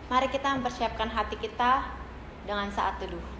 Mari kita mempersiapkan hati kita dengan saat teduh.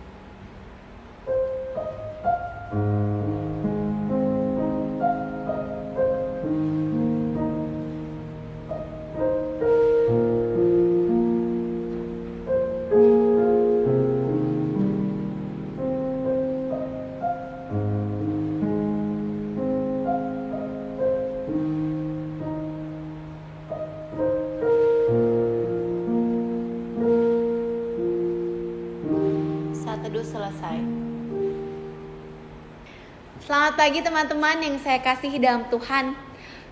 Selesai. Selamat pagi teman-teman yang saya kasihi dalam Tuhan.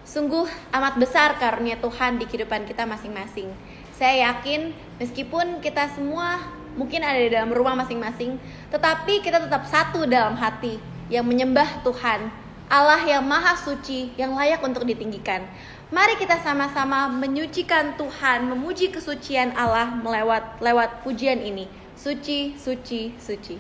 Sungguh amat besar karunia Tuhan di kehidupan kita masing-masing. Saya yakin meskipun kita semua mungkin ada di dalam rumah masing-masing, tetapi kita tetap satu dalam hati yang menyembah Tuhan, Allah yang maha suci, yang layak untuk ditinggikan. Mari kita sama-sama menyucikan Tuhan, memuji kesucian Allah lewat pujian ini. Suci, suci, suci.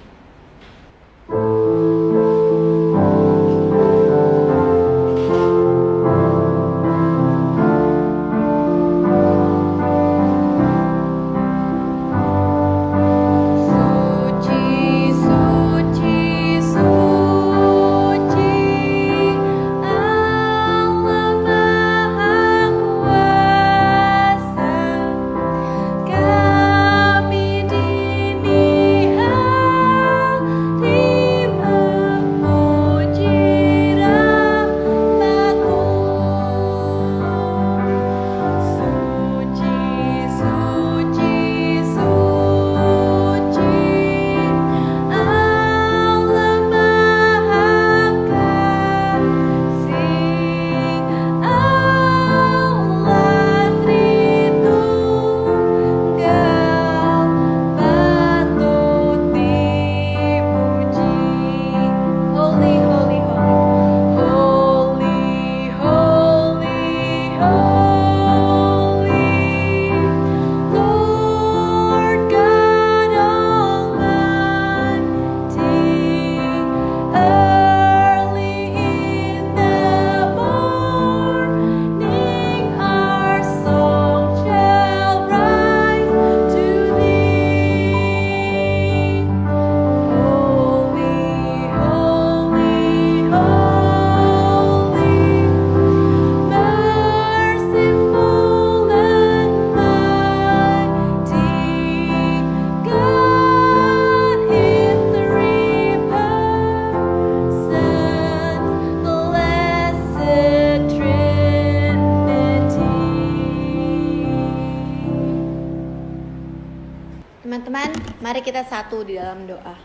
Teman-teman, mari kita satu di dalam doa.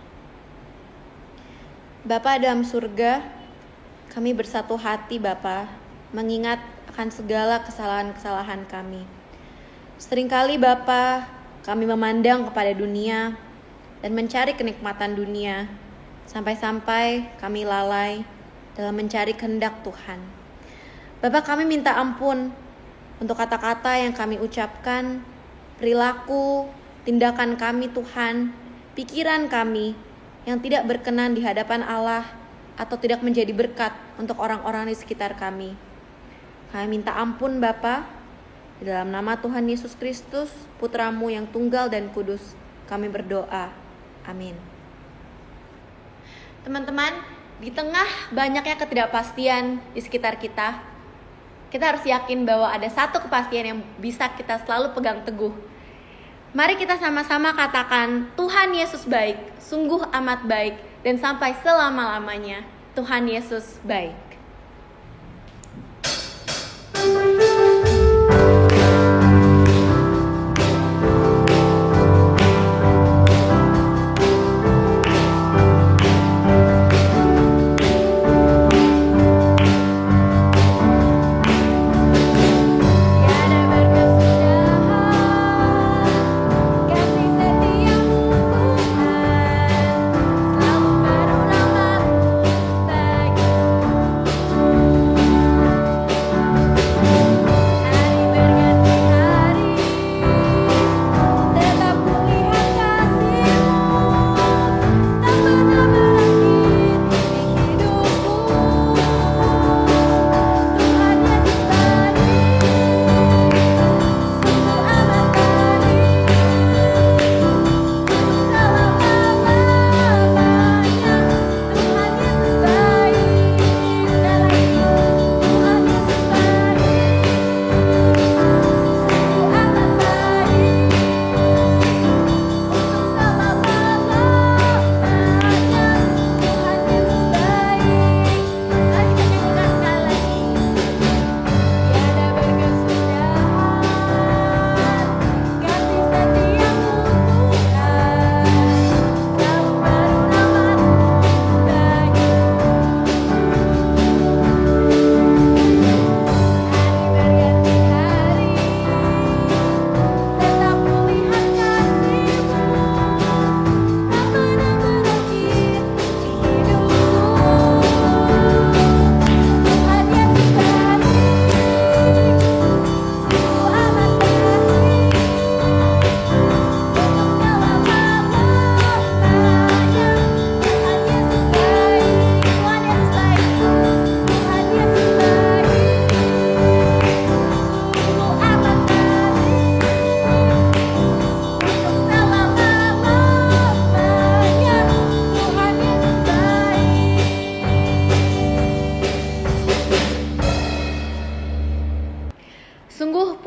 Bapa dalam surga, kami bersatu hati Bapa, mengingat akan segala kesalahan-kesalahan kami. Seringkali Bapa, kami memandang kepada dunia dan mencari kenikmatan dunia, sampai-sampai kami lalai dalam mencari kehendak Tuhan. Bapa, kami minta ampun untuk kata-kata yang kami ucapkan, perilaku, tindakan kami Tuhan, pikiran kami yang tidak berkenan di hadapan Allah atau tidak menjadi berkat untuk orang-orang di sekitar kami. Kami minta ampun Bapa, di dalam nama Tuhan Yesus Kristus, Putra-Mu yang tunggal dan kudus, kami berdoa. Amin. Teman-teman, di tengah banyaknya ketidakpastian di sekitar kita harus yakin bahwa ada satu kepastian yang bisa kita selalu pegang teguh. Mari kita sama-sama katakan, Tuhan Yesus baik, sungguh amat baik, dan sampai selama-lamanya, Tuhan Yesus baik. Selalu berulang tahun bagi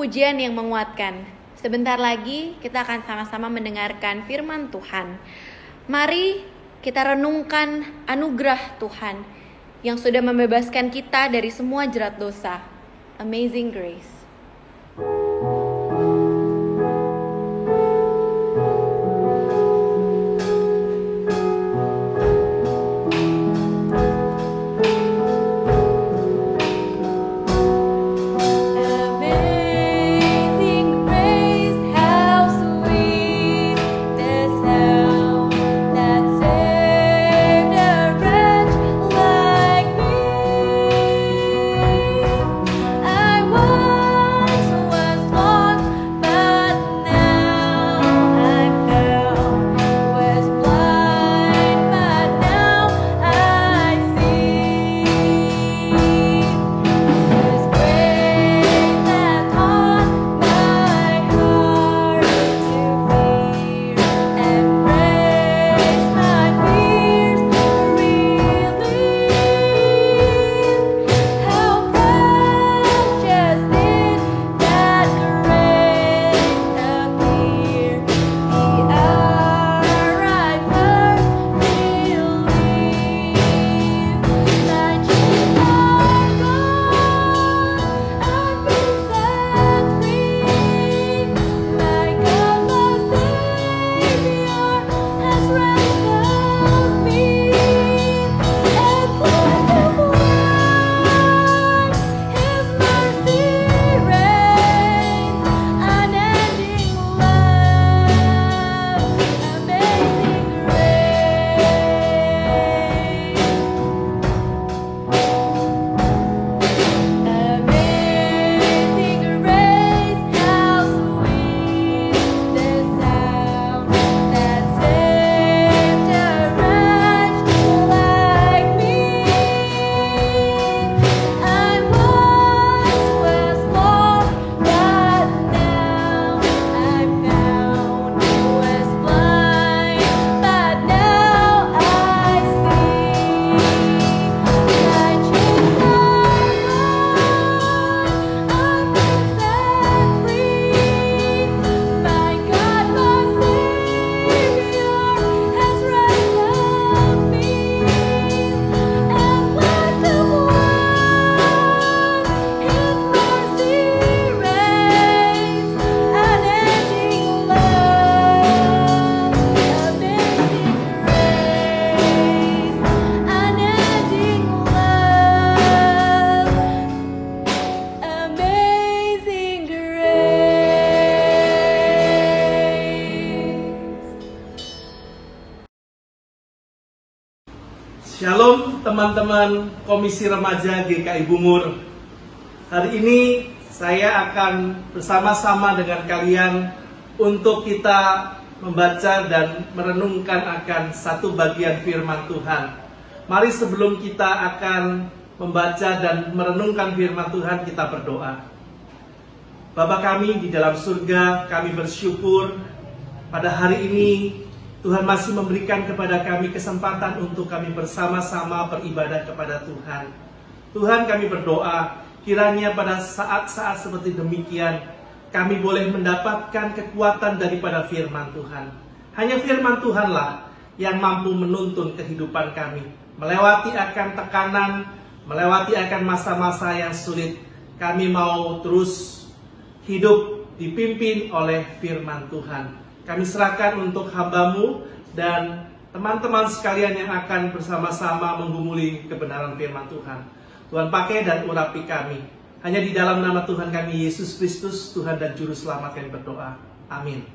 pujian yang menguatkan. Sebentar lagi kita akan sama-sama mendengarkan firman Tuhan. Mari kita renungkan anugerah Tuhan yang sudah membebaskan kita dari semua jerat dosa. Amazing Grace. Shalom teman-teman Komisi Remaja GKI Bungur. Hari ini saya akan bersama-sama dengan kalian untuk kita membaca dan merenungkan akan satu bagian firman Tuhan. Mari sebelum kita akan membaca dan merenungkan firman Tuhan, kita berdoa. Bapa kami di dalam surga, kami bersyukur pada hari ini Tuhan masih memberikan kepada kami kesempatan untuk kami bersama-sama beribadah kepada Tuhan. Tuhan, kami berdoa, kiranya pada saat-saat seperti demikian, kami boleh mendapatkan kekuatan daripada firman Tuhan. Hanya firman Tuhanlah yang mampu menuntun kehidupan kami, melewati akan tekanan, melewati akan masa-masa yang sulit. Kami mau terus hidup dipimpin oleh firman Tuhan. Kami serahkan untuk hamba-Mu dan teman-teman sekalian yang akan bersama-sama menggumuli kebenaran firman Tuhan. Tuhan pakai dan urapi kami. Hanya di dalam nama Tuhan kami, Yesus Kristus, Tuhan dan Juru Selamat kami berdoa. Amin.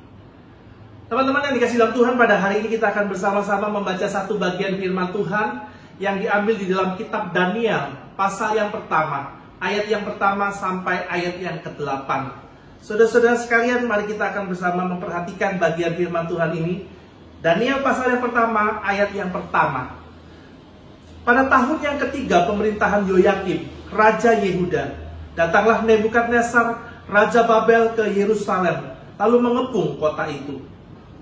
Teman-teman yang dikasih dalam Tuhan, pada hari ini kita akan bersama-sama membaca satu bagian firman Tuhan yang diambil di dalam kitab Daniel, pasal yang pertama, ayat yang pertama sampai ayat yang ke-8. Saudara-saudara sekalian, mari kita akan bersama memperhatikan bagian firman Tuhan ini. Daniel pasal yang pertama, ayat yang pertama. Pada tahun yang ketiga pemerintahan Yoyakim, Raja Yehuda, datanglah Nebukadnezar, Raja Babel ke Yerusalem, lalu mengepung kota itu.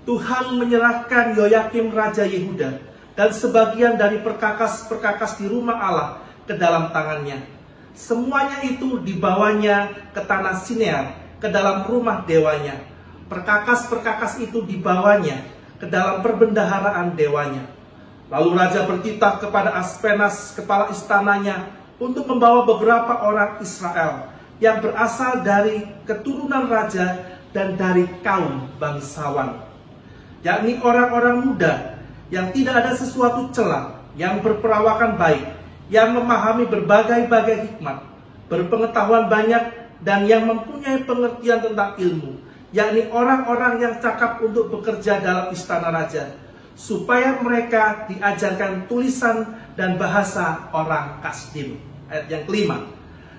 Tuhan menyerahkan Yoyakim Raja Yehuda dan sebagian dari perkakas-perkakas di rumah Allah ke dalam tangannya. Semuanya itu dibawanya ke tanah Sinear ke dalam rumah dewanya. Perkakas-perkakas itu dibawanya ke dalam perbendaharaan dewanya. Lalu raja bertitah kepada Aspenas, kepala istananya, untuk membawa beberapa orang Israel yang berasal dari keturunan raja dan dari kaum bangsawan, yakni orang-orang muda yang tidak ada sesuatu celah, yang berperawakan baik, yang memahami berbagai-bagai hikmat, berpengetahuan banyak, dan yang mempunyai pengertian tentang ilmu, yakni orang-orang yang cakap untuk bekerja dalam istana raja, supaya mereka diajarkan tulisan dan bahasa orang Kasdim. Ayat yang kelima.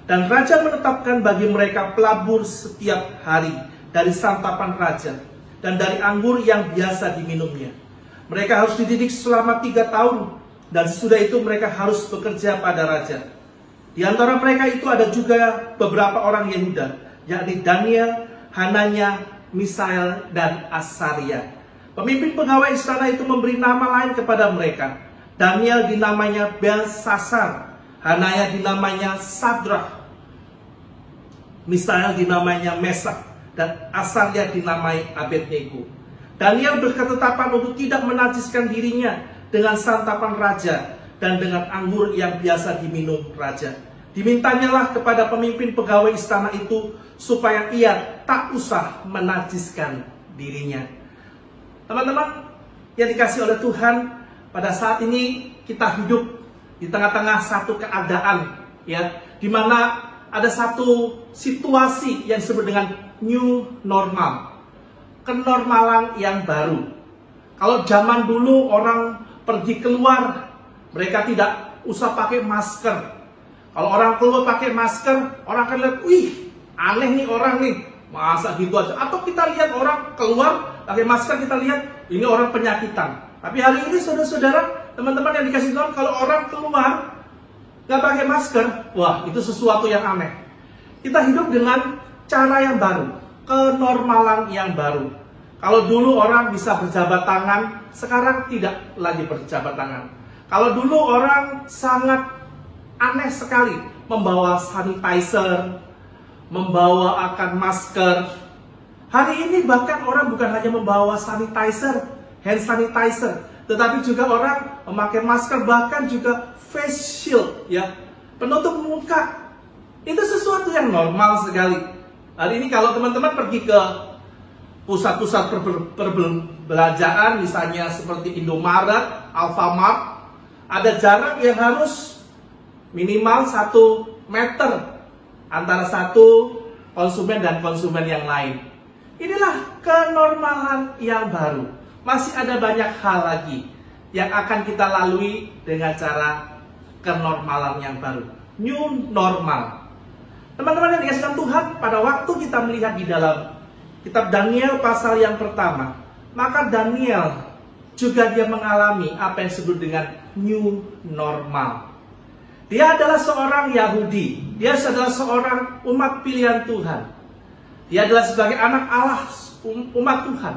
Dan raja menetapkan bagi mereka pelabur setiap hari dari santapan raja dan dari anggur yang biasa diminumnya. Mereka harus dididik selama 3 tahun, dan sesudah itu mereka harus bekerja pada raja. Di antara mereka itu ada juga beberapa orang Yehuda, yakni Daniel, Hananya, Misael, dan Asaria. Pemimpin pegawai istana itu memberi nama lain kepada mereka. Daniel dinamanya Belsasar, Hananya dinamanya Sadrach, Misael dinamanya Mesak, dan Asaria dinamai Abednego. Daniel berketetapan untuk tidak menajiskan dirinya dengan santapan raja dan dengan anggur yang biasa diminum raja. Dimintanyalah kepada pemimpin pegawai istana itu supaya ia tak usah menajiskan dirinya. Teman-teman yang dikasih oleh Tuhan, pada saat ini kita hidup di tengah-tengah satu keadaan, ya, di mana ada satu situasi yang disebut dengan new normal, kenormalan yang baru. Kalau zaman dulu orang pergi keluar, mereka tidak usah pakai masker. Kalau orang keluar pakai masker, orang akan lihat, wih, aneh nih orang nih, masa gitu aja. Atau kita lihat orang keluar pakai masker, kita lihat ini orang penyakitan. Tapi hari ini saudara-saudara, teman-teman yang dikasih Tuhan, kalau orang keluar nggak pakai masker, wah, itu sesuatu yang aneh. Kita hidup dengan cara yang baru, kenormalan yang baru. Kalau dulu orang bisa berjabat tangan, sekarang tidak lagi berjabat tangan. Kalau dulu orang sangat aneh sekali membawa sanitizer, membawa akan masker. Hari ini bahkan orang bukan hanya membawa sanitizer, hand sanitizer, tetapi juga orang memakai masker, bahkan juga face shield, ya, penutup muka. Itu sesuatu yang normal sekali. Hari ini kalau teman-teman pergi ke pusat-pusat perbelanjaan, misalnya seperti Indomaret, Alfamart, ada jarak yang harus minimal 1 meter antara satu konsumen dan konsumen yang lain. Inilah kenormalan yang baru. Masih ada banyak hal lagi yang akan kita lalui dengan cara kenormalan yang baru, new normal. Teman-teman yang dikasih Tuhan, pada waktu kita melihat di dalam kitab Daniel pasal yang pertama, maka Daniel juga dia mengalami apa yang disebut dengan new normal. Dia adalah seorang Yahudi, dia adalah seorang umat pilihan Tuhan. Dia adalah sebagai anak Allah, umat Tuhan.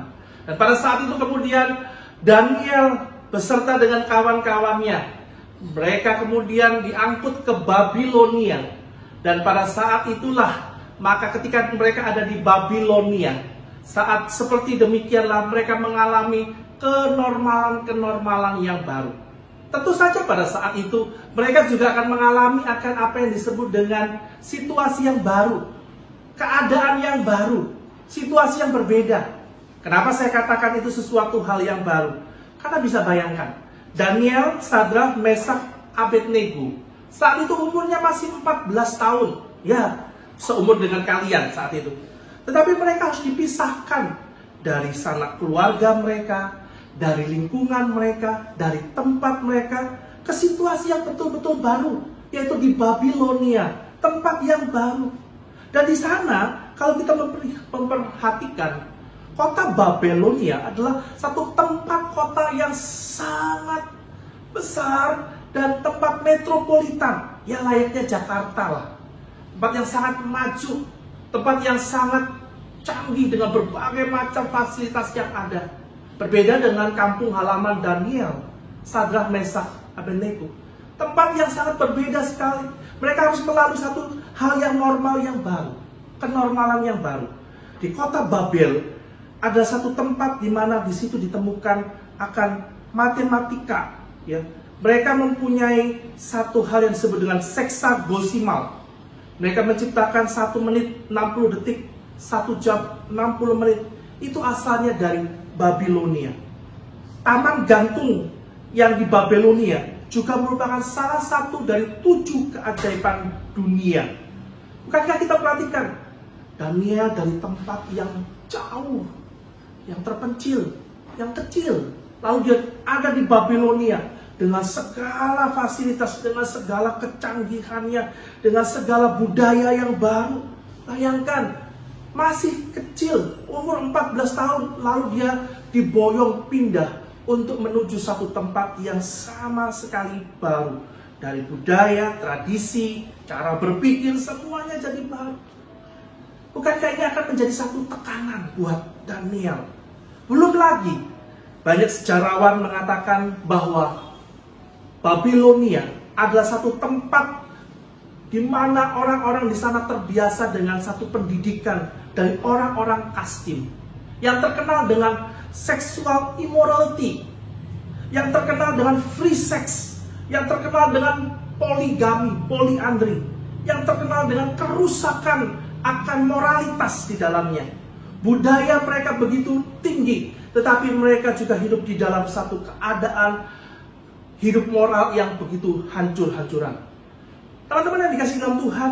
Dan pada saat itu kemudian Daniel beserta dengan kawan-kawannya, mereka kemudian diangkut ke Babilonia. Dan pada saat itulah, maka ketika mereka ada di Babilonia, saat seperti demikianlah mereka mengalami kenormalan-kenormalan yang baru. Tentu saja pada saat itu mereka juga akan mengalami akan apa yang disebut dengan situasi yang baru, keadaan yang baru, situasi yang berbeda. Kenapa saya katakan itu sesuatu hal yang baru? Karena bisa bayangkan, Daniel, Sadrach, Mesak, Abednego saat itu umurnya masih 14 tahun. Ya, seumur dengan kalian saat itu. Tetapi mereka harus dipisahkan dari sanak keluarga mereka, dari lingkungan mereka, dari tempat mereka, ke situasi yang betul-betul baru, yaitu di Babilonia, tempat yang baru. Dan di sana, kalau kita memperhatikan, kota Babilonia adalah satu tempat kota yang sangat besar dan tempat metropolitan, ya layaknya Jakarta lah. Tempat yang sangat maju, tempat yang sangat canggih dengan berbagai macam fasilitas yang ada. Berbeda dengan kampung halaman Daniel, Sadrach, Mesak, Abednego. Tempat yang sangat berbeda sekali. Mereka harus melalui satu hal yang normal yang baru. kenormalan yang baru. Di kota Babel ada satu tempat di mana di situ ditemukan akan matematika, ya. Mereka mempunyai satu hal yang disebut dengan seksagosimal. Mereka menciptakan 1 menit 60 detik, 1 jam 60 menit. Itu asalnya dari Babilonia. Taman gantung yang di Babilonia juga merupakan salah satu dari 7 keajaiban dunia. Bukankah kita perhatikan Daniel dari tempat yang jauh, yang terpencil, yang kecil, lalu dia ada di Babilonia dengan segala fasilitas, dengan segala kecanggihannya, dengan segala budaya yang baru. Bayangkan, masih kecil, umur 14 tahun, lalu dia diboyong pindah untuk menuju satu tempat yang sama sekali baru. Dari budaya, tradisi, cara berpikir, semuanya jadi baru. Bukankah ini akan menjadi satu tekanan buat Daniel? Belum lagi, banyak sejarawan mengatakan bahwa Babilonia adalah satu tempat di mana orang-orang di sana terbiasa dengan satu pendidikan dari orang-orang Kastim yang terkenal dengan sexual immorality, yang terkenal dengan free sex, yang terkenal dengan poligami, polyandry, yang terkenal dengan kerusakan akan moralitas di dalamnya. Budaya mereka begitu tinggi, tetapi mereka juga hidup di dalam satu keadaan hidup moral yang begitu hancur-hancuran. Teman-teman yang dikasihi dalam Tuhan,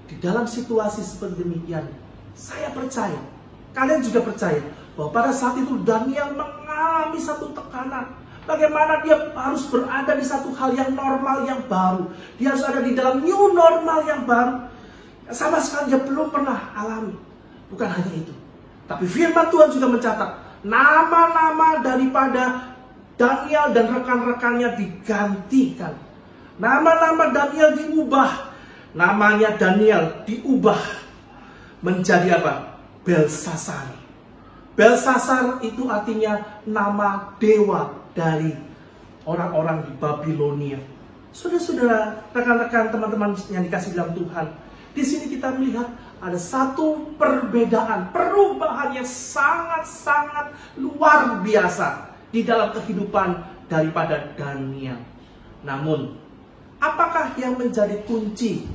di dalam situasi seperti demikian, saya percaya, kalian juga percaya, bahwa pada saat itu Daniel mengalami satu tekanan. Bagaimana dia harus berada di satu hal yang normal, yang baru. Dia harus ada di dalam new normal yang baru. Sama sekali dia belum pernah alami. Bukan hanya itu, tapi firman Tuhan juga mencatat, nama-nama daripada Daniel dan rekan-rekannya digantikan. Nama-nama Daniel diubah. Namanya Daniel diubah menjadi apa? Belsasar. Belsasar itu artinya nama dewa dari orang-orang di Babilonia. Saudara-saudara, rekan-rekan, teman-teman yang dikasihi dalam Tuhan, di sini kita melihat ada satu perbedaan, perubahan yang sangat-sangat luar biasa di dalam kehidupan daripada Daniel. Namun, apakah yang menjadi kunci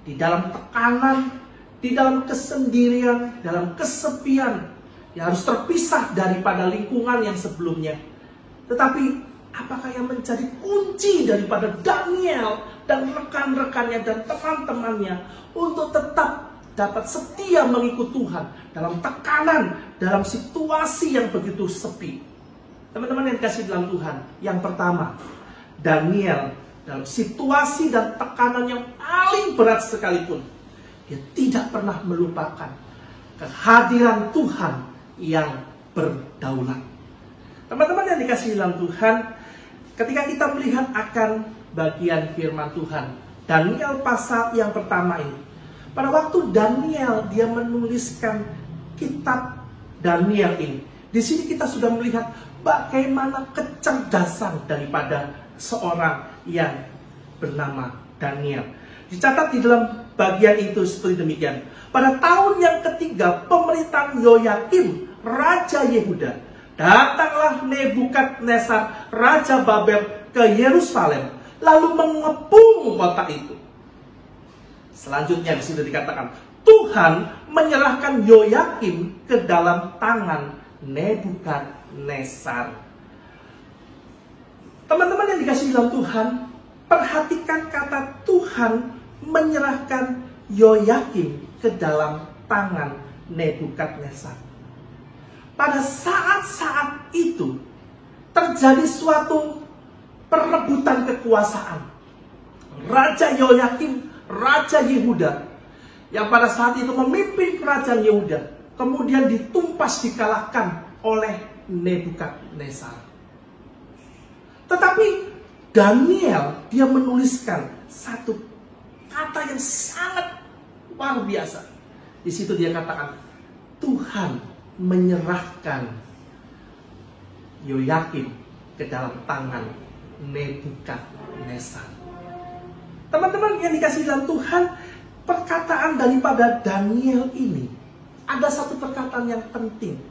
di dalam tekanan, di dalam kesendirian, dalam kesepian, yang harus terpisah daripada lingkungan yang sebelumnya? Tetapi, apakah yang menjadi kunci daripada Daniel dan rekan-rekannya dan teman-temannya untuk tetap dapat setia mengikut Tuhan dalam tekanan, dalam situasi yang begitu sepi? Teman-teman yang dikasihi dalam Tuhan, yang pertama, Daniel dalam situasi dan tekanan yang paling berat sekalipun, dia tidak pernah melupakan kehadiran Tuhan yang berdaulat. Teman-teman yang dikasihi dalam Tuhan, ketika kita melihat akan bagian firman Tuhan, Daniel pasal yang pertama ini, pada waktu Daniel dia menuliskan kitab Daniel ini, di sini kita sudah melihat bagaimana kecerdasan daripada seorang yang bernama Daniel. Dicatat di dalam bagian itu seperti demikian. Pada tahun yang ketiga pemerintahan Yoyakim, Raja Yehuda, datanglah Nebukadnezar, Raja Babel ke Yerusalem, lalu mengepung kota itu. Selanjutnya di situ dikatakan, Tuhan menyerahkan Yoyakim ke dalam tangan Nebukadnezar. Teman-teman yang dikasihi dalam Tuhan, perhatikan kata Tuhan menyerahkan Yoyakim ke dalam tangan Nebukadnezar. Pada saat-saat itu terjadi suatu perebutan kekuasaan. Raja Yoyakim, Raja Yehuda, yang pada saat itu memimpin kerajaan Yehuda, kemudian ditumpas, dikalahkan oleh Nebukadnezar. Tetapi Daniel, dia menuliskan satu kata yang sangat luar biasa. Di situ dia katakan, Tuhan menyerahkan Yoyakim ke dalam tangan Nebukadnezar. Teman-teman yang dikasihi dalam Tuhan, perkataan daripada Daniel ini, ada satu perkataan yang penting.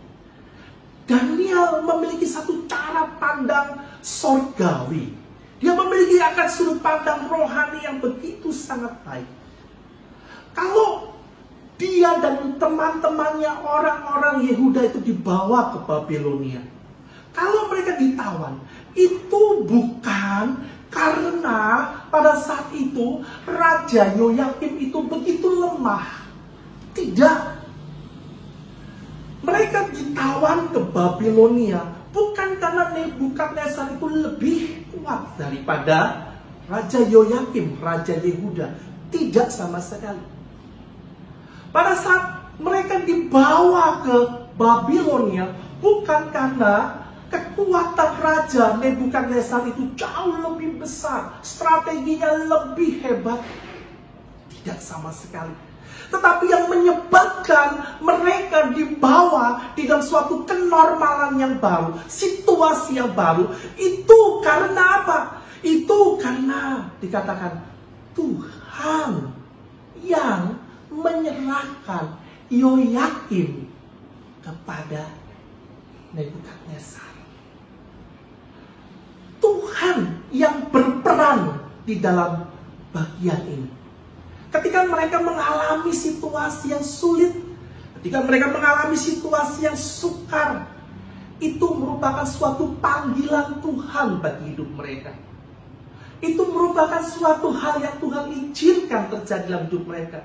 Daniel memiliki satu cara pandang sorgawi. Dia memiliki akan sudut pandang rohani yang begitu sangat baik. Kalau dia dan teman-temannya orang-orang Yehuda itu dibawa ke Babilonia, kalau mereka ditawan, itu bukan karena pada saat itu Raja Yoyakim itu begitu lemah. Tidak. Mereka ditawan ke Babilonia bukan karena Nebukadnezar itu lebih kuat daripada Raja Yoyakim, Raja Yehuda. Tidak sama sekali. Pada saat mereka dibawa ke Babilonia bukan karena kekuatan Raja Nebukadnezar itu jauh lebih besar, strateginya lebih hebat. Tidak sama sekali. Tetapi yang menyebabkan mereka dibawa di dalam suatu kenormalan yang baru, situasi yang baru, itu karena apa? Itu karena dikatakan Tuhan yang menyerahkan Yoyakim kepada Nebukadnezar. Tuhan yang berperan di dalam bagian ini. Ketika mereka mengalami situasi yang sulit, ketika mereka mengalami situasi yang sukar, itu merupakan suatu panggilan Tuhan bagi hidup mereka. Itu merupakan suatu hal yang Tuhan izinkan terjadi dalam hidup mereka.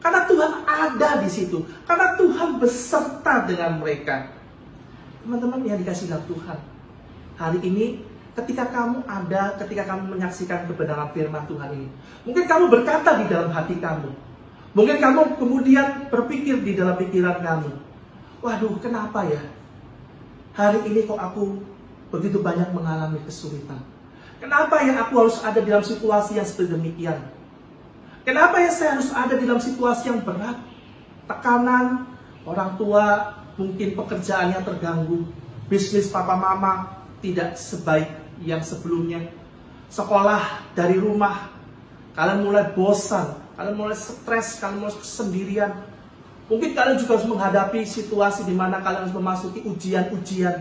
Karena Tuhan ada di situ. Karena Tuhan beserta dengan mereka. Teman-teman yang dikasihi dalam Tuhan, hari ini ketika kamu menyaksikan kebenaran firman Tuhan ini, mungkin kamu berkata di dalam hati kamu, mungkin kamu kemudian berpikir di dalam pikiran kamu, waduh, kenapa ya hari ini kok aku begitu banyak mengalami kesulitan? Kenapa ya aku harus ada di dalam situasi yang seperti demikian? Kenapa ya saya harus ada di dalam situasi yang berat? Tekanan orang tua, mungkin pekerjaan yang terganggu, bisnis papa mama tidak sebaik yang sebelumnya, sekolah dari rumah, kalian mulai bosan, kalian mulai stres, kalian mulai sendirian. Mungkin kalian juga harus menghadapi situasi di mana kalian harus memasuki ujian-ujian.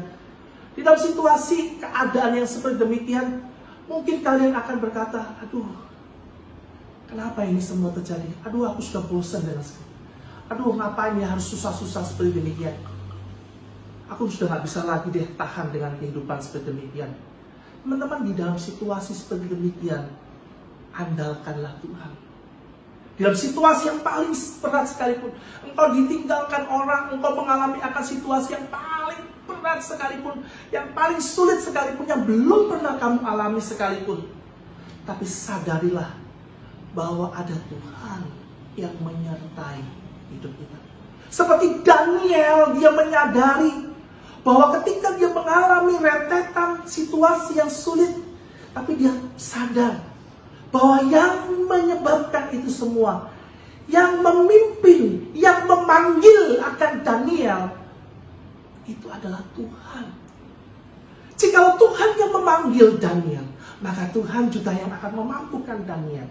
Di dalam situasi keadaan yang seperti demikian, mungkin kalian akan berkata, aduh, kenapa ini semua terjadi? Aduh, aku sudah bosan dengan sekali. Aduh, ngapain ya harus susah-susah seperti demikian? Aku sudah gak bisa lagi deh tahan dengan kehidupan seperti demikian. Teman-teman, di dalam situasi seperti demikian, andalkanlah Tuhan. Di dalam situasi yang paling berat sekalipun, engkau ditinggalkan orang, engkau mengalami akan situasi yang paling berat sekalipun, yang paling sulit sekalipun, yang belum pernah kamu alami sekalipun. Tapi sadarilah bahwa ada Tuhan yang menyertai hidup kita. Seperti Daniel, dia menyadari bahwa ketika dia mengalami rentetan situasi yang sulit, tapi dia sadar bahwa yang menyebabkan itu semua, yang memimpin, yang memanggil akan Daniel, itu adalah Tuhan. Jikalau Tuhan yang memanggil Daniel, maka Tuhan juga yang akan memampukan Daniel.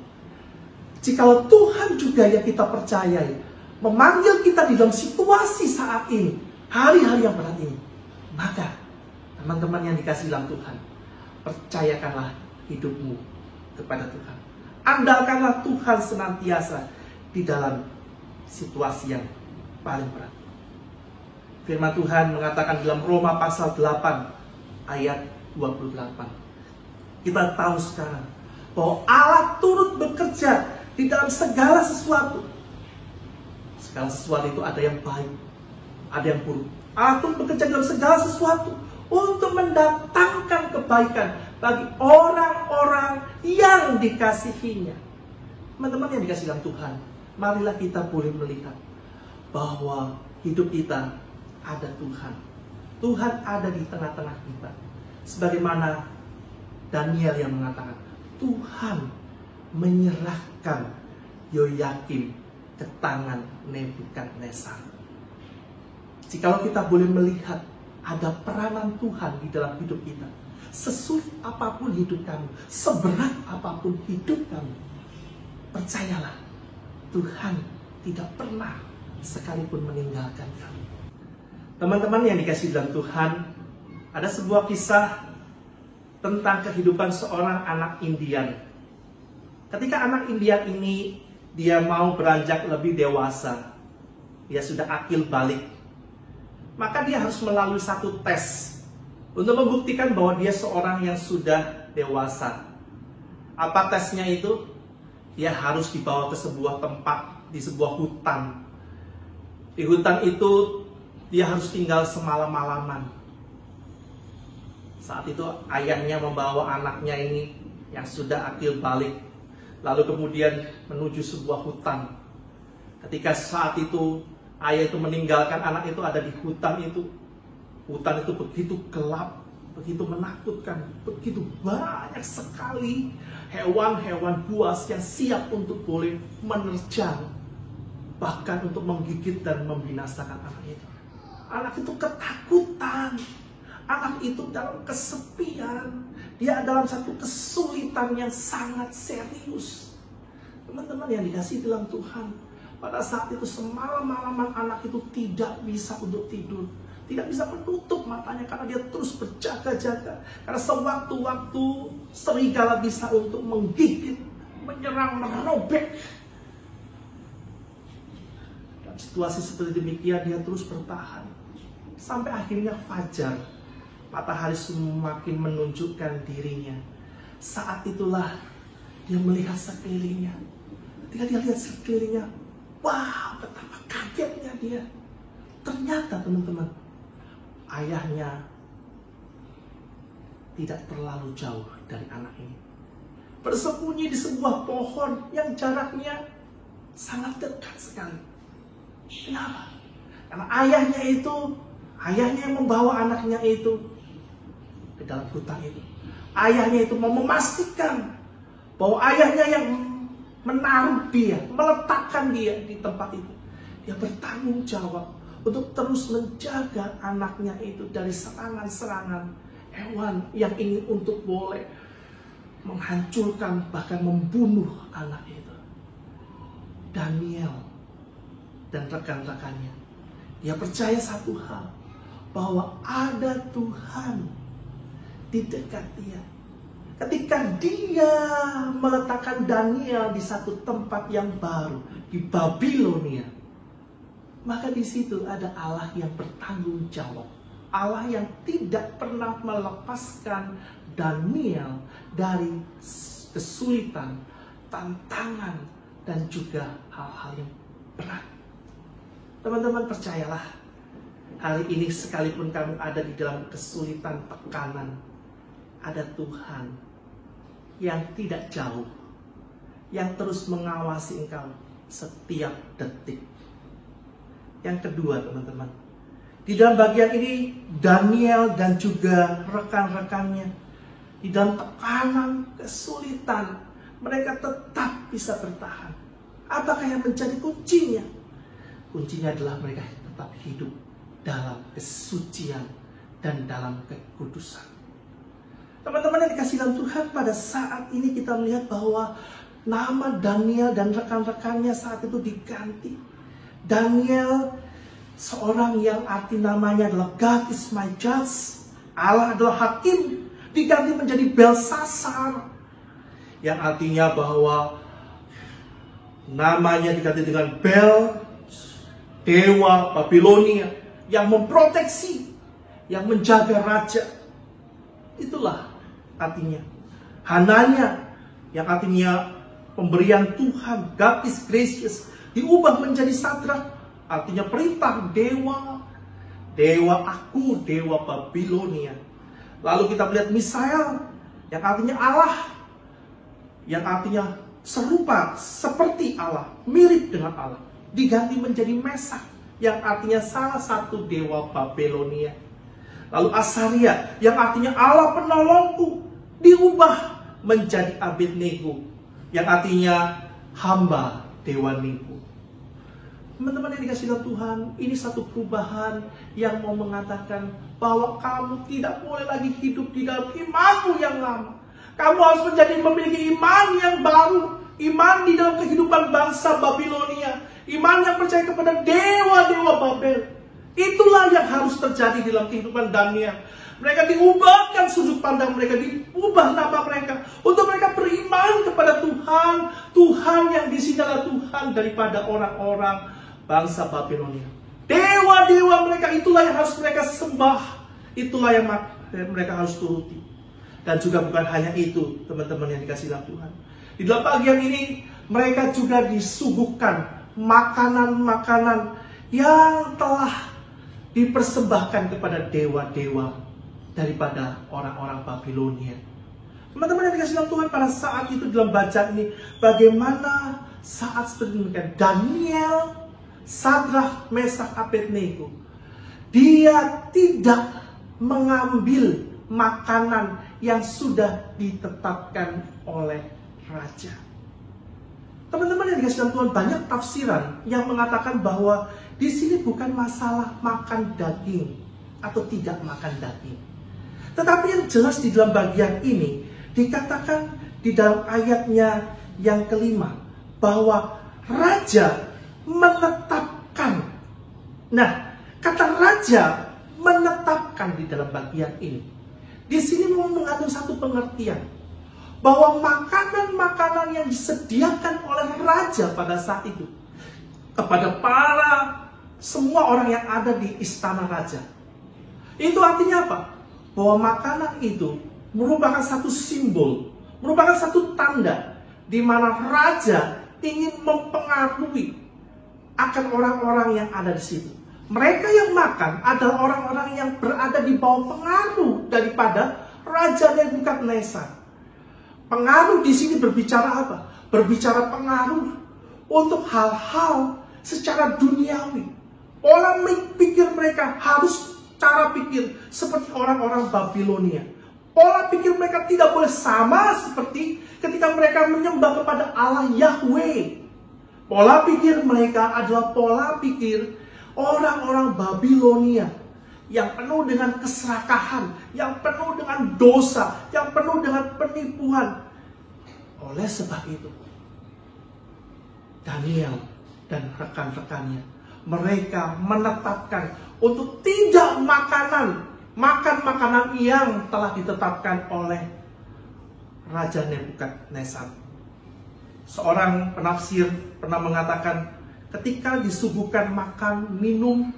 Jikalau Tuhan juga yang kita percayai, memanggil kita di dalam situasi saat ini, hari-hari yang berat ini, maka teman-teman yang dikasihi dalam Tuhan, percayakanlah hidupmu kepada Tuhan. Andalkanlah Tuhan senantiasa di dalam situasi yang paling berat. Firman Tuhan mengatakan dalam Roma pasal 8 ayat 28. Kita tahu sekarang bahwa Allah turut bekerja di dalam segala sesuatu. Segala sesuatu itu ada yang baik, ada yang buruk. Allah turut bekerja dalam segala sesuatu untuk mendatangkan kebaikan bagi orang-orang yang dikasihinya. Teman-teman yang dikasihi dalam Tuhan, marilah kita boleh melihat bahwa hidup kita ada Tuhan. Tuhan ada di tengah-tengah kita. Sebagaimana Daniel yang mengatakan, Tuhan menyerahkan Yoyakim ke tangan Nebukadnezar. Jikalau kita boleh melihat ada peranan Tuhan di dalam hidup kita, sesulit apapun hidup kamu, seberat apapun hidup kamu, percayalah Tuhan tidak pernah sekalipun meninggalkan kamu. Teman-teman yang dikasihi dalam Tuhan, ada sebuah kisah tentang kehidupan seorang anak Indian. Ketika anak Indian ini dia mau beranjak lebih dewasa, dia sudah akil balik, maka dia harus melalui satu tes untuk membuktikan bahwa dia seorang yang sudah dewasa. Apa tesnya itu? Dia harus dibawa ke sebuah tempat, di sebuah hutan. Di hutan itu dia harus tinggal semalam-malaman. Saat itu ayahnya membawa anaknya ini yang sudah akil balik, lalu kemudian menuju sebuah hutan. Ketika saat itu ayah itu meninggalkan anak itu ada di hutan itu. Hutan itu begitu gelap, begitu menakutkan, begitu banyak sekali hewan-hewan buas yang siap untuk boleh menerjang, bahkan untuk menggigit dan membinasakan anak itu. Anak itu ketakutan, anak itu dalam kesepian, dia dalam satu kesulitan yang sangat serius. Teman-teman yang dikasihi dalam Tuhan, pada saat itu semalam-malaman anak itu tidak bisa untuk tidur, tidak bisa menutup matanya karena dia terus berjaga-jaga. Karena sewaktu-waktu serigala bisa untuk menggigit, menyerang, merobek. Dalam situasi seperti demikian dia terus bertahan. Sampai akhirnya fajar, matahari semakin menunjukkan dirinya. Saat itulah dia melihat sekelilingnya. Ketika dia lihat sekelilingnya, wah, betapa kagetnya dia. Ternyata teman-teman, ayahnya tidak terlalu jauh dari anak ini. Bersembunyi di sebuah pohon yang jaraknya sangat dekat sekali. Kenapa? Karena ayahnya yang membawa anaknya itu ke dalam hutan itu. Ayahnya itu mau memastikan bahwa ayahnya yang menaruh dia, meletakkan dia di tempat itu. Dia bertanggung jawab untuk terus menjaga anaknya itu dari serangan-serangan hewan yang ingin untuk boleh menghancurkan, bahkan membunuh anak itu. Daniel dan rekan-rekannya, dia percaya satu hal, bahwa ada Tuhan di dekat dia. Ketika dia meletakkan Daniel di satu tempat yang baru, di Babilonia, maka di situ ada Allah yang bertanggung jawab. Allah yang tidak pernah melepaskan Daniel dari kesulitan, tantangan, dan juga hal-hal yang berat. Teman-teman percayalah, hari ini sekalipun kamu ada di dalam kesulitan, tekanan, ada Tuhan yang tidak jauh, yang terus mengawasi engkau setiap detik. Yang kedua teman-teman, di dalam bagian ini Daniel dan juga rekan-rekannya di dalam tekanan, kesulitan, mereka tetap bisa bertahan. Apakah yang menjadi kuncinya? Kuncinya adalah mereka tetap hidup dalam kesucian dan dalam kekudusan. Teman-teman yang dikasihi dalam Tuhan, pada saat ini kita melihat bahwa nama Daniel dan rekan-rekannya saat itu diganti. Daniel, seorang yang arti namanya adalah God is my judge, Allah adalah hakim, diganti menjadi Belsasar, yang artinya bahwa namanya diganti dengan Bel, dewa Babilonia yang memproteksi, yang menjaga raja. Itulah artinya. Hananya, yang artinya pemberian Tuhan, God is gracious, diubah menjadi Sadrak, artinya perintah dewa, dewa aku, dewa Babilonia. Lalu kita melihat Misael, yang artinya Allah, yang artinya serupa seperti Allah, mirip dengan Allah, diganti menjadi Mesak, yang artinya salah satu dewa Babilonia. Lalu Asaria, yang artinya Allah penolongku, diubah menjadi Abednego, yang artinya hamba dewa Nebo. Teman-teman yang dikasihi dalam Tuhan, ini satu perubahan yang mau mengatakan bahwa kamu tidak boleh lagi hidup di dalam imanmu yang lama. Kamu harus memiliki iman yang baru, iman di dalam kehidupan bangsa Babilonia, iman yang percaya kepada dewa-dewa Babel. Itulah yang harus terjadi dalam kehidupan Daniel. Mereka diubahkan sudut pandang mereka, diubah nama mereka, untuk mereka beriman kepada Tuhan. Tuhan yang di sini adalah Tuhan daripada orang-orang bangsa Babilonia. Dewa-dewa mereka, itulah yang harus mereka sembah. Itulah yang mereka harus turuti. Dan juga bukan hanya itu, teman-teman yang dikasihi dalam Tuhan. Di dalam bagian ini, mereka juga disuguhkan makanan-makanan yang telah dipersembahkan kepada dewa-dewa daripada orang-orang Babilonia. Teman-teman yang dikasihi dalam Tuhan, pada saat itu dalam bacaan ini, bagaimana saat seperti ini, Daniel, Sadrak, Mesak, Abednego, dia tidak mengambil makanan yang sudah ditetapkan oleh raja. Teman-teman yang dikasihi dalam Tuhan, banyak tafsiran yang mengatakan bahwa di sini bukan masalah makan daging atau tidak makan daging. Tetapi yang jelas di dalam bagian ini dikatakan di dalam ayatnya yang kelima bahwa raja menetapkan. Nah, kata raja menetapkan di dalam bagian ini, di sini mau mengandung satu pengertian bahwa makanan-makanan yang disediakan oleh raja pada saat itu kepada semua orang yang ada di istana raja, itu artinya apa? Bahwa makanan itu merupakan satu simbol, merupakan satu tanda di mana raja ingin mempengaruhi akan orang-orang yang ada di situ. Mereka yang makan adalah orang-orang yang berada di bawah pengaruh daripada Raja Nebukadnezar. Pengaruh di sini berbicara apa? Berbicara pengaruh untuk hal-hal secara duniawi. Pola pikir mereka harus cara pikir seperti orang-orang Babilonia. Pola pikir mereka tidak boleh sama seperti ketika mereka menyembah kepada Allah Yahweh. Pola pikir mereka adalah pola pikir orang-orang Babilonia yang penuh dengan keserakahan, yang penuh dengan dosa, yang penuh dengan penipuan. Oleh sebab itu, Daniel dan rekan-rekannya, mereka menetapkan untuk tidak makan makanan yang telah ditetapkan oleh Raja Nebukadnezar. Seorang penafsir pernah mengatakan, ketika disuguhkan makan, minum,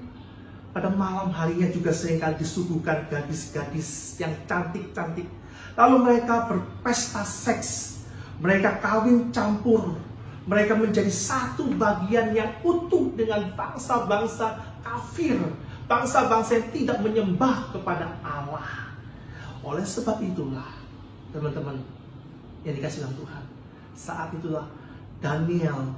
pada malam harinya juga seringkali disuguhkan gadis-gadis yang cantik-cantik. Lalu mereka berpesta seks, mereka kawin campur, mereka menjadi satu bagian yang utuh dengan bangsa-bangsa kafir, bangsa-bangsa yang tidak menyembah kepada Allah. Oleh sebab itulah, teman-teman yang dikasihi dalam Tuhan, saat itulah Daniel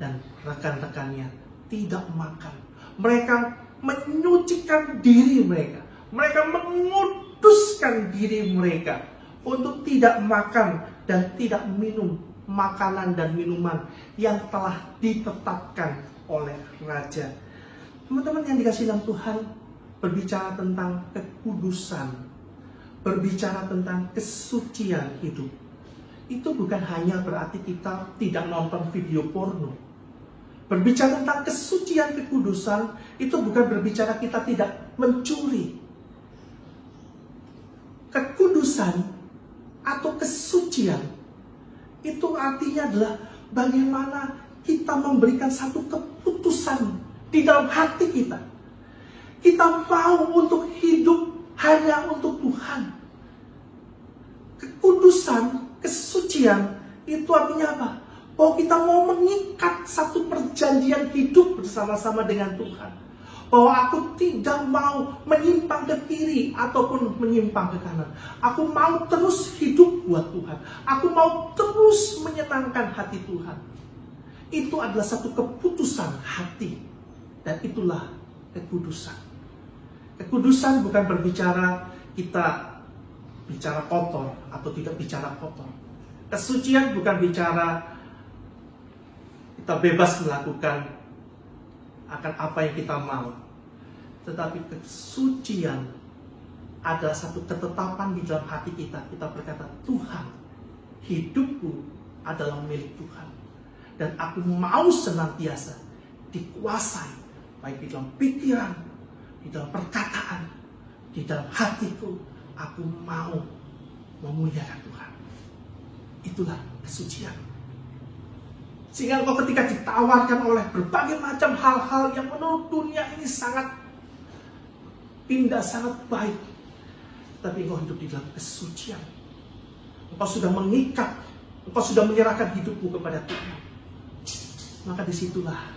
dan rekan-rekannya tidak makan. Mereka menyucikan diri mereka. Mereka menguduskan diri mereka untuk tidak makan dan tidak minum makanan dan minuman yang telah ditetapkan oleh raja. Teman-teman yang dikasihi dalam Tuhan, berbicara tentang kekudusan, berbicara tentang kesucian hidup, itu bukan hanya berarti kita tidak nonton video porno. Berbicara tentang kesucian kekudusan, itu bukan berbicara kita tidak mencuri. Kekudusan atau kesucian, itu artinya adalah bagaimana kita memberikan satu keputusan di dalam hati kita. Kita mau untuk hidup hanya untuk Tuhan. Kekudusan, kesucian, itu artinya apa? Bahwa kita mau mengikat satu perjanjian hidup bersama-sama dengan Tuhan. Bahwa aku tidak mau menyimpang ke kiri ataupun menyimpang ke kanan. Aku mau terus hidup buat Tuhan. Aku mau terus menyenangkan hati Tuhan. Itu adalah satu keputusan hati. Dan itulah kekudusan. Kekudusan bukan berbicara kita bicara kotor atau tidak bicara kotor. Kesucian bukan bicara kita bebas melakukan akan apa yang kita mau. Tetapi kesucian adalah satu ketetapan di dalam hati kita. Kita berkata, Tuhan, hidupku adalah milik Tuhan. Dan aku mau senantiasa dikuasai, baik di dalam pikiran, di dalam perkataan, di dalam hatiku. Aku mau memuliakan Tuhan. Itulah kesucian. Sehingga engkau ketika ditawarkan oleh berbagai macam hal-hal yang menurut dunia ini sangat indah, sangat baik, tapi engkau hidup di dalam kesucian. Engkau sudah mengikat, engkau sudah menyerahkan hidupmu kepada Tuhan. Maka disitulah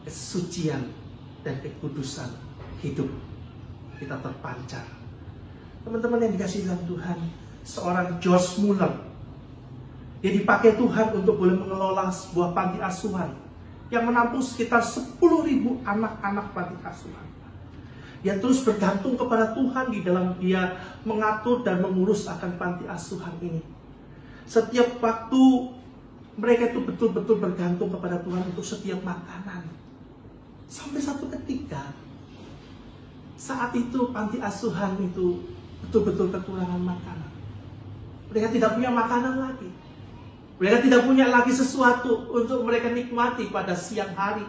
kesucian dan kekudusan hidup kita terpancar. Teman-teman yang dikasihi dalam Tuhan, seorang Josh Muller, dia dipakai Tuhan untuk boleh mengelola sebuah panti asuhan yang menampung sekitar 10.000 anak-anak panti asuhan. Dia terus bergantung kepada Tuhan di dalam dia mengatur dan mengurus akan panti asuhan ini. Setiap waktu mereka itu betul-betul bergantung kepada Tuhan untuk setiap makanan. Sampai satu ketika, saat itu panti asuhan itu betul-betul kekurangan makanan. Mereka tidak punya makanan lagi. Mereka tidak punya lagi sesuatu untuk mereka nikmati pada siang hari.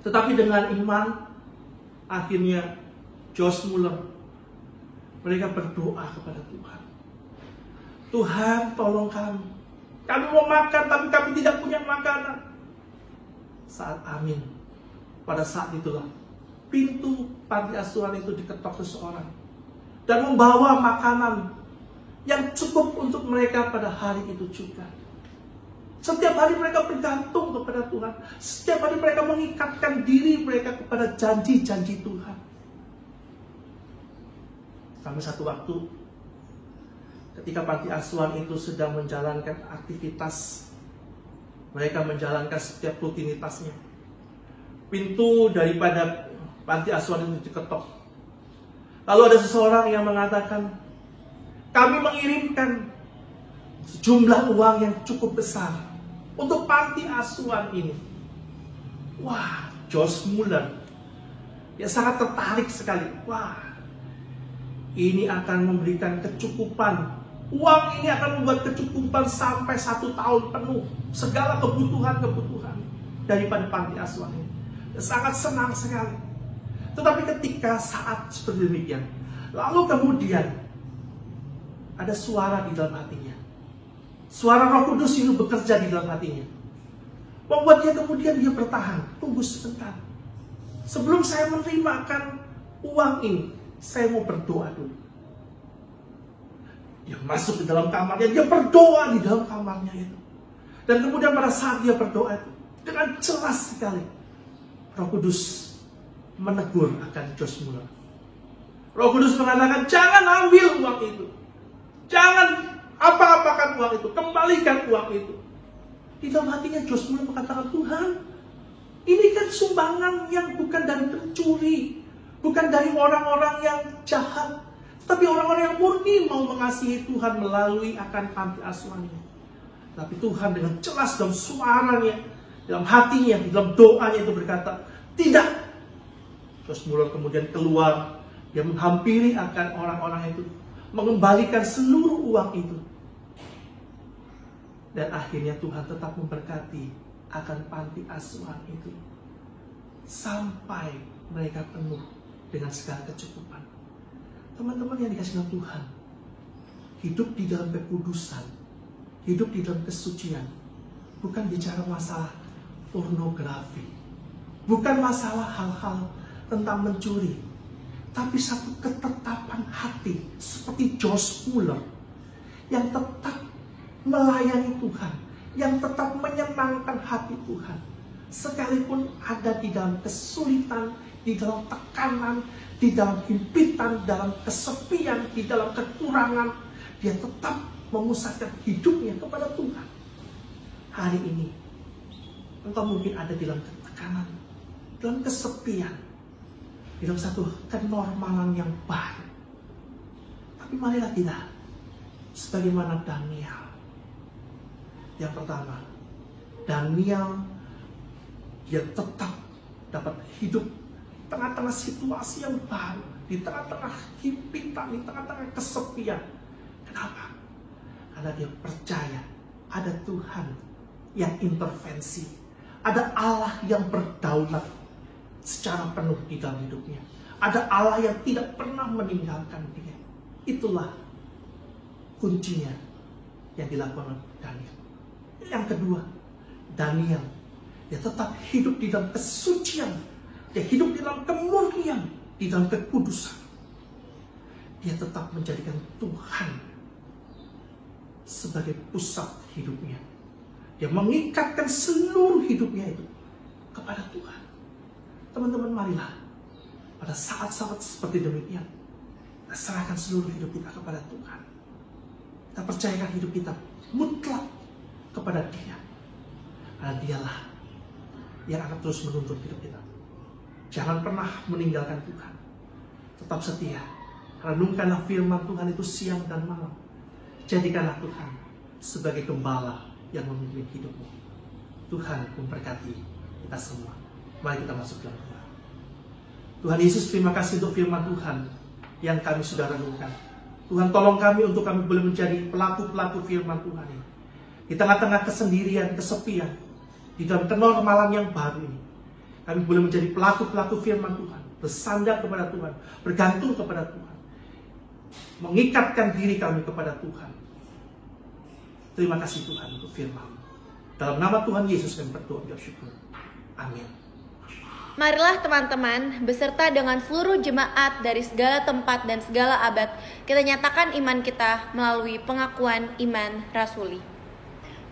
Tetapi dengan iman, akhirnya Josh Muller, mereka berdoa kepada Tuhan. Tuhan, tolong kami. Kami mau makan, tapi kami tidak punya makanan. Saat amin, pada saat itulah pintu panti asuhan itu diketok seseorang dan membawa makanan yang cukup untuk mereka pada hari itu juga. Setiap hari mereka bergantung kepada Tuhan. Setiap hari mereka mengikatkan diri mereka kepada janji-janji Tuhan. Sampai satu waktu, ketika panti asuhan itu sedang menjalankan aktivitas, mereka menjalankan setiap rutinitasnya, pintu daripada panti asuhan itu diketok. Lalu ada seseorang yang mengatakan, kami mengirimkan sejumlah uang yang cukup besar untuk panti asuhan ini. Wah, Josh Muller, dia sangat tertarik sekali. Wah, ini akan memberikan kecukupan. Uang ini akan membuat kecukupan sampai 1 tahun penuh segala kebutuhan-kebutuhan daripada panti asuhan ini. Dia sangat senang sekali. Tetapi ketika saat seperti demikian, lalu kemudian ada suara di dalam hatinya. Suara Roh Kudus itu bekerja di dalam hatinya, membuat dia kemudian dia bertahan. Tunggu sebentar. Sebelum saya menerimakan uang ini, saya mau berdoa dulu. Dia masuk di dalam kamarnya, dia berdoa di dalam kamarnya itu. Dan kemudian pada saat dia berdoa itu, dengan jelas sekali, Roh Kudus menegur akan Josh Muller. Roh Kudus mengatakan, jangan ambil uang itu. Jangan apa-apakan uang itu, kembalikan uang itu. Di dalam hatinya Josh Muller mengatakan, Tuhan, ini kan sumbangan yang bukan dari pencuri, bukan dari orang-orang yang jahat, tapi orang-orang yang murni mau mengasihi Tuhan melalui akan panti asuhan ini. Tapi Tuhan dengan jelas dalam suaranya, dalam hatinya, di dalam doanya itu berkata, tidak. Josh Muller kemudian keluar, dia menghampiri akan orang-orang itu, mengembalikan seluruh uang itu. Dan akhirnya Tuhan tetap memberkati akan panti asuhan itu sampai mereka penuh dengan segala kecukupan. Teman-teman yang dikasihi Tuhan, hidup di dalam kekudusan, hidup di dalam kesucian, bukan bicara masalah pornografi, bukan masalah hal-hal tentang mencuri, tapi satu ketetapan hati seperti Josh Muller yang tetap melayani Tuhan, yang tetap menyenangkan hati Tuhan, sekalipun ada di dalam kesulitan, di dalam tekanan, di dalam himpitan, dalam kesepian, di dalam kekurangan, dia tetap memusatkan hidupnya kepada Tuhan. Hari ini engkau mungkin ada di dalam ketekanan, dalam kesepian, di dalam satu kenormalan yang baru. Tapi marilah kita sebagaimana Daniel. Yang pertama, Daniel dia tetap dapat hidup di tengah-tengah situasi yang baru, di tengah-tengah himpitan, di tengah-tengah kesepian. Kenapa? Karena dia percaya ada Tuhan yang intervensi. Ada Allah yang berdaulat secara penuh di dalam hidupnya. Ada Allah yang tidak pernah meninggalkan dia. Itulah kuncinya yang dilakukan oleh Daniel. Yang kedua, Daniel dia tetap hidup di dalam kesucian. Dia hidup di dalam kemurnian, di dalam kekudusan. Dia tetap menjadikan Tuhan sebagai pusat hidupnya. Dia mengikatkan seluruh hidupnya itu kepada Tuhan. Teman-teman, marilah pada saat-saat seperti demikian, kita serahkan seluruh hidup kita kepada Tuhan. Kita percayakan hidup kita mutlak kepada Dia. Karena Dialah yang akan terus menuntun hidup kita. Jangan pernah meninggalkan Tuhan. Tetap setia. Renungkanlah firman Tuhan itu siang dan malam. Jadikanlah Tuhan sebagai gembala yang memimpin hidupmu. Tuhan memberkati kita semua. Mari kita masuk dalam doa. Tuhan Yesus, terima kasih untuk firman Tuhan yang kami sudah renungkan. Tuhan, tolong kami untuk kami boleh menjadi pelaku-pelaku firman Tuhan ini. Di tengah-tengah kesendirian, kesepian, di dalam kenormalan yang baru ini, kami boleh menjadi pelaku-pelaku firman Tuhan, bersandar kepada Tuhan, bergantung kepada Tuhan, mengikatkan diri kami kepada Tuhan. Terima kasih Tuhan untuk firman. Dalam nama Tuhan Yesus kami berdoa dan bersyukur. Amin. Marilah teman-teman, beserta dengan seluruh jemaat dari segala tempat dan segala abad, kita nyatakan iman kita melalui pengakuan iman rasuli.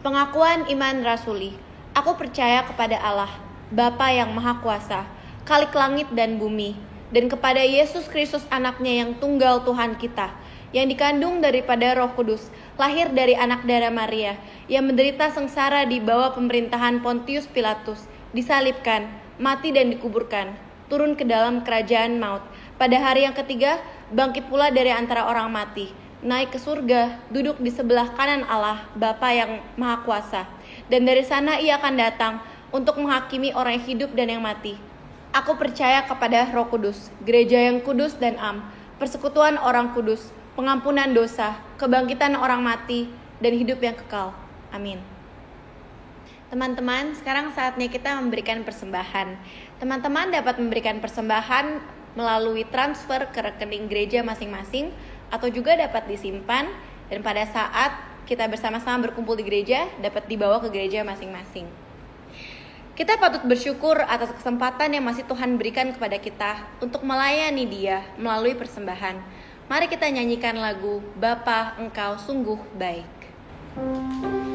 Pengakuan iman rasuli. Aku percaya kepada Allah, Bapa yang Maha Kuasa, Khalik langit dan bumi, dan kepada Yesus Kristus anaknya yang tunggal Tuhan kita, yang dikandung daripada Roh Kudus, lahir dari anak darah Maria, yang menderita sengsara di bawah pemerintahan Pontius Pilatus, disalibkan, mati dan dikuburkan, turun ke dalam kerajaan maut. Pada hari yang ketiga, bangkit pula dari antara orang mati, naik ke surga, duduk di sebelah kanan Allah, Bapa yang Maha Kuasa. Dan dari sana ia akan datang untuk menghakimi orang yang hidup dan yang mati. Aku percaya kepada Roh Kudus, gereja yang kudus dan am, persekutuan orang kudus, pengampunan dosa, kebangkitan orang mati, dan hidup yang kekal. Amin. Teman-teman, sekarang saatnya kita memberikan persembahan. Teman-teman dapat memberikan persembahan melalui transfer ke rekening gereja masing-masing, atau juga dapat disimpan, dan pada saat kita bersama-sama berkumpul di gereja, dapat dibawa ke gereja masing-masing. Kita patut bersyukur atas kesempatan yang masih Tuhan berikan kepada kita untuk melayani Dia melalui persembahan. Mari kita nyanyikan lagu Bapa Engkau Sungguh Baik. Bapa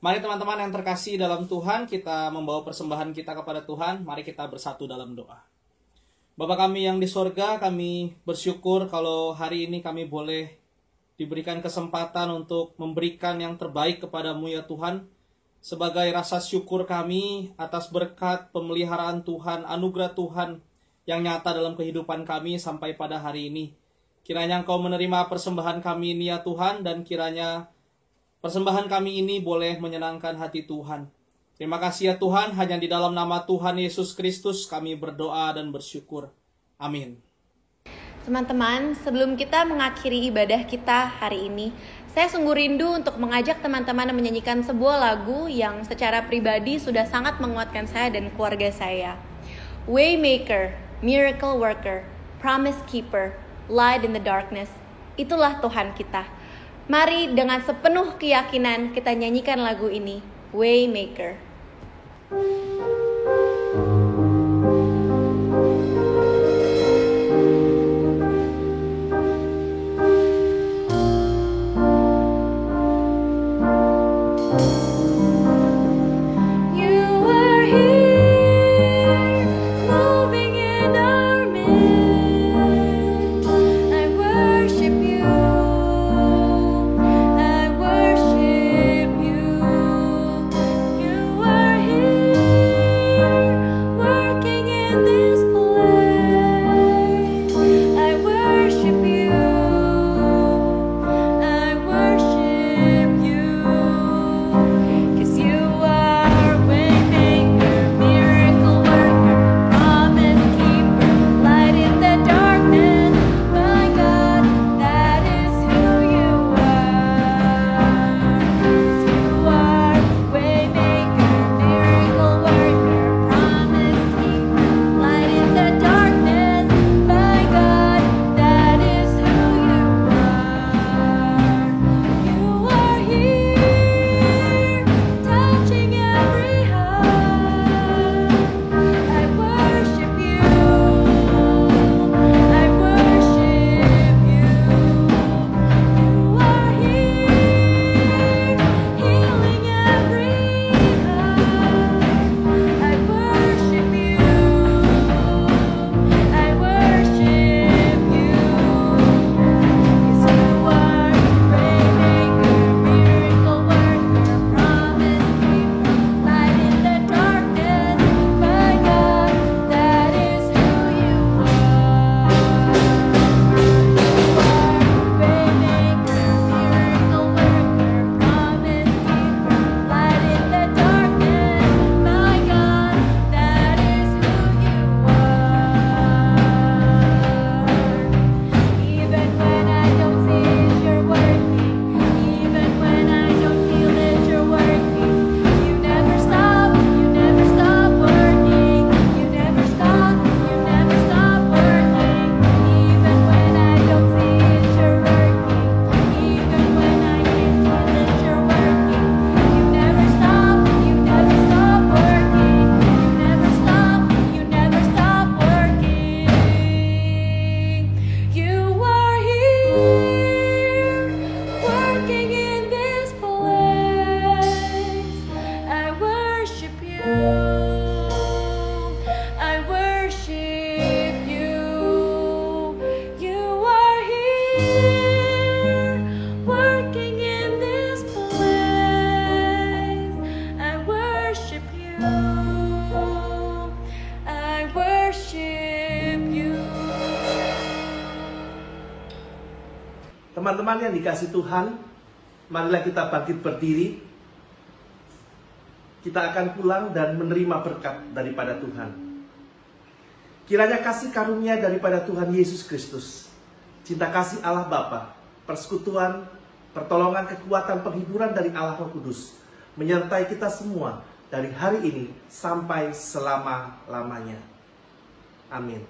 Mari teman-teman yang terkasih dalam Tuhan, kita membawa persembahan kita kepada Tuhan. Mari kita bersatu dalam doa. Bapa kami yang di sorga, kami bersyukur kalau hari ini kami boleh diberikan kesempatan untuk memberikan yang terbaik kepadamu ya Tuhan. Sebagai rasa syukur kami atas berkat pemeliharaan Tuhan, anugerah Tuhan yang nyata dalam kehidupan kami sampai pada hari ini. Kiranya Engkau menerima persembahan kami ini ya Tuhan, dan kiranya persembahan kami ini boleh menyenangkan hati Tuhan. Terima kasih ya Tuhan, hanya di dalam nama Tuhan Yesus Kristus kami berdoa dan bersyukur. Amin. Teman-teman, sebelum kita mengakhiri ibadah kita hari ini, saya sungguh rindu untuk mengajak teman-teman menyanyikan sebuah lagu yang secara pribadi sudah sangat menguatkan saya dan keluarga saya. Waymaker, Miracle Worker, Promise Keeper, Light in the Darkness, itulah Tuhan kita. Mari dengan sepenuh keyakinan kita nyanyikan lagu ini, Waymaker. Teman-teman yang dikasih Tuhan, marilah kita bangkit berdiri. Kita akan pulang dan menerima berkat daripada Tuhan. Kiranya kasih karunia daripada Tuhan Yesus Kristus, cinta kasih Allah Bapa, persekutuan, pertolongan, kekuatan, penghiburan dari Allah Roh Kudus menyertai kita semua dari hari ini sampai selama-lamanya. Amin.